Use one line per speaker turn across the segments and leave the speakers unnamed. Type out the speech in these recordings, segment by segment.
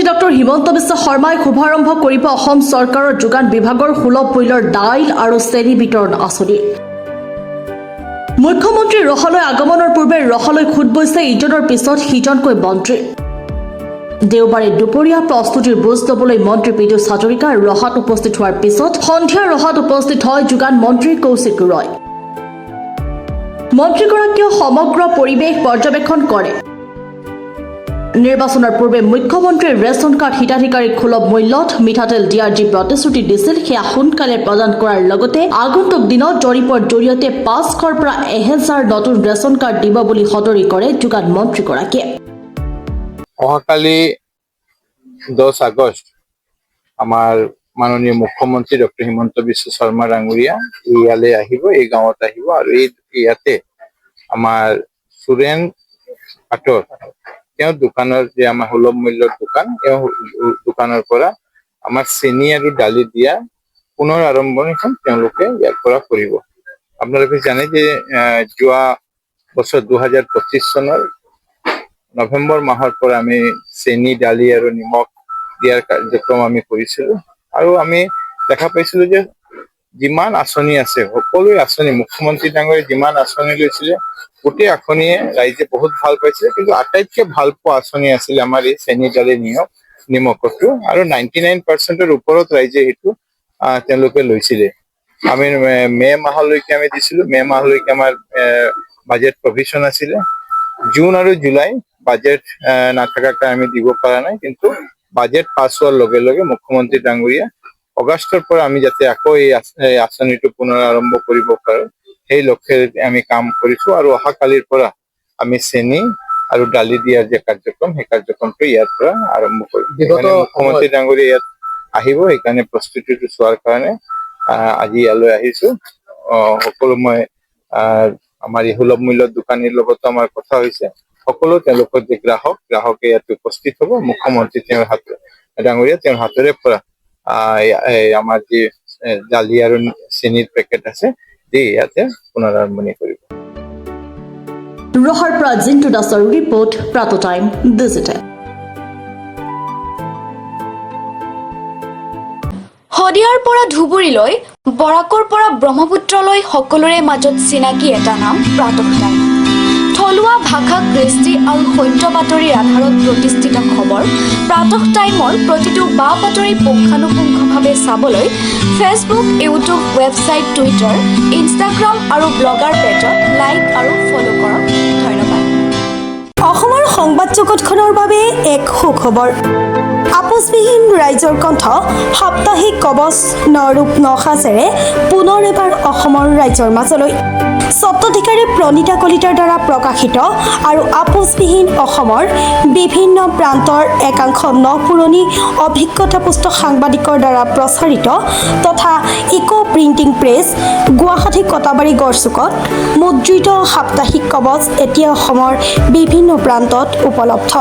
Doctor Himanta Biswa শৰ্মাই শুভাৰম্ভ কৰিব অসম চৰকাৰৰ যোগান বিভাগৰ সুলভ মূল্যৰ দাইল আৰু চেনি বিতৰণ আঁচনি। মুখ্যমন্ত্ৰী ৰহলৈ আগমনৰ পূৰ্বে ৰহলৈ খুদ বৈছে ইজনৰ পিছত সিজনকৈ মন্ত্ৰী। দেওবাৰে দুপৰীয়া প্ৰস্তুতিৰ বুজ ল'বলৈ মন্ত্ৰী পীযুষ হাজৰিকা ৰহাত উপস্থিত হোৱাৰ পিছত সন্ধিয়া ৰহাত উপস্থিত হয় যোগান মন্ত্ৰী কৌশিক ৰয়। মন্ত্ৰীগৰাকীয়ে সমগ্ৰ পৰিৱেশ পৰ্যবেক্ষণ কৰে। নিৰ্বাচনৰ পূৰ্বে মুখ্যমন্ত্ৰীৰ ৰেচন কাৰ্ড হিতাধিকাৰীক সুলভ মূল্যত মিঠাতেল দিয়াৰ যি প্ৰতিশ্ৰুতি দিছিল সেয়া সোনকালে প্ৰদান কৰাৰ লগতে আগন্তুক দিনত জৰীপৰ জৰিয়তে 500ৰ পৰা 1000 নতুন ৰেচন কাৰ্ড দিব বুলি সদৰি কৰে যোগান মন্ত্ৰীগৰাকীয়ে।
অহাকালি 10 আগষ্ট আমাৰ মাননীয় মুখ্যমন্ত্ৰী ডক্টৰ হিমন্ত বিশ্ব শৰ্মা ডাঙৰীয়া ইয়ালৈ আহিব, এই গাঁৱত আহিব আৰু ইয়াতে আমাৰ সুৰেন পাটৰ তেওঁ দোকানৰ যে আমাৰ সুলভ মূল্যৰ দোকান, তেওঁ দোকানৰ পৰা আমাৰ চেনি আৰু দালি দিয়া পুনৰ আৰম্ভণিখন তেওঁলোকে ইয়াৰ পৰা কৰিব। আপোনালোকে জানে যে যোৱা বছৰ 2025 চনৰ নৱেম্বৰ মাহৰ পৰা আমি চেনি দালি আৰু নিমখ দিয়াৰ কাৰ্যক্ৰম আমি কৰিছিলো আৰু আমি দেখা পাইছিলো যে যিমান আঁচনি আছে সকলো আঁচনি মুখ্যমন্ত্ৰী ডাঙৰীয়াই যিমান আঁচনি লৈছিলে গোটেই আঁচনিয়ে ৰাইজে বহুত ভাল পাইছিলে, কিন্তু আটাইতকৈ ভাল পোৱা আঁচনি আছিলে আমাৰ এই চেনি দালি নিমখটো আৰু 99%ৰ ওপৰত ৰাইজে সেইটো তেওঁলোকে লৈছিলে। আমি মে মাহলৈকে আমি দিছিলো, মে মাহলৈকে আমাৰ বাজেট প্ৰভিশ্যন আছিলে। জুন আৰু জুলাই বাজেট নাথাকাকৈ আমি দিব পৰা নাই, কিন্তু বাজেট পাছ হোৱাৰ লগে লগে মুখ্যমন্ত্ৰী ডাঙৰীয়া আগষ্টৰ পৰা আমি যাতে আকৌ এই আঁচনিটো পুনৰ আৰম্ভ কৰিব পাৰো সেই লক্ষ্যৰে আমি কাম কৰিছো আৰু অহাকালিৰ পৰা আমি চেনি আৰু দালি দিয়াৰ যে কাৰ্যক্ৰম সেই কাৰ্যক্ৰমটো ইয়াৰ পৰা আৰম্ভ কৰিম। মুখ্যমন্ত্ৰী ডাঙৰীয়া ইয়াত আহিব, সেইকাৰণে প্ৰস্তুতিটো চোৱাৰ কাৰণে আজি ইয়ালৈ আহিছো। সকলো মই আমাৰ এই সুলভ মূল্যৰ দোকানীৰ লগতো আমাৰ কথা হৈছে, সকলো তেওঁলোকৰ যে গ্ৰাহকে ইয়াত উপস্থিত হ'ব, মুখ্যমন্ত্ৰী ডাঙৰীয়া তেওঁৰ হাতেৰে পৰা আমাৰ যি দালি আৰু চেনিৰ পেকেট আছে দি ইয়াতে পুনৰ আৰম্ভণি কৰিব।
ৰহাৰ পৰা জিন্তু দাসৰ ৰিপৰ্ট, প্ৰাতঃ টাইম ডিজিটেল।
শদিয়াৰ পৰা ধুবুৰীলৈ, বৰাকৰ পৰা ব্ৰহ্মপুত্ৰলৈ সকলোৰে মাজত চিনাকি এটা নাম প্ৰাতঃ টাইম। থলুৱা ভাষা, কৃষ্টি আৰু সত্য বাতৰিৰ আধাৰত প্ৰতিষ্ঠিত খবৰ প্ৰাতঃ টাইমৰ প্ৰতিটো বা বাতৰি পুংখানুপুংখভাৱে চাবলৈ Facebook, YouTube, website, Twitter, Instagram আৰু ব্লগাৰ পেজত লাইক আৰু ফ'ল' কৰক। ধন্যবাদ।
অসমৰ সংবাদ জগতখনৰ বাবে এক সুখবৰ। আপোচবিহীন ৰাইজৰ কণ্ঠ সাপ্তাহিক কবচ নৰূপ নসাজেৰে পুনৰ এবাৰ অসমৰ ৰাইজৰ মাজলৈ। স্বত্বাধিকাৰী প্ৰণীতা কলিতাৰ দ্বাৰা প্ৰকাশিত আৰু আপোচবিহীন অসমৰ বিভিন্ন প্ৰান্তৰ একাংশ নপুৰণি অভিজ্ঞতাপুষ্ট সাংবাদিকৰ দ্বাৰা প্ৰচাৰিত তথা eco printing press, Guwahati Katabari গড়চুকত মুদ্ৰিত সাপ্তাহিক কবচ এতিয়া অসমৰ বিভিন্ন প্ৰান্তত উপলব্ধ।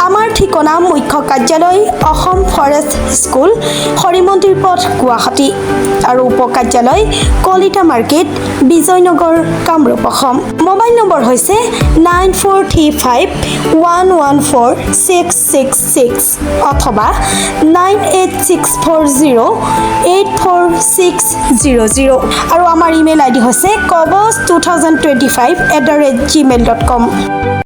আমাৰ ঠিকনা মুখ্য কাৰ্যালয় অসম ফৰেষ্ট স্কুল, হৰিমন্দিৰ পথ, গুৱাহাটী আৰু উপ কাৰ্যালয় Kalita market, Bijoynagar, Kamrup, Assam. Mobile number হৈছে 9435114666 অথবা 9864084600 আৰু আমাৰ ইমেইল আইডি হৈছে kobos2025@gmail.com।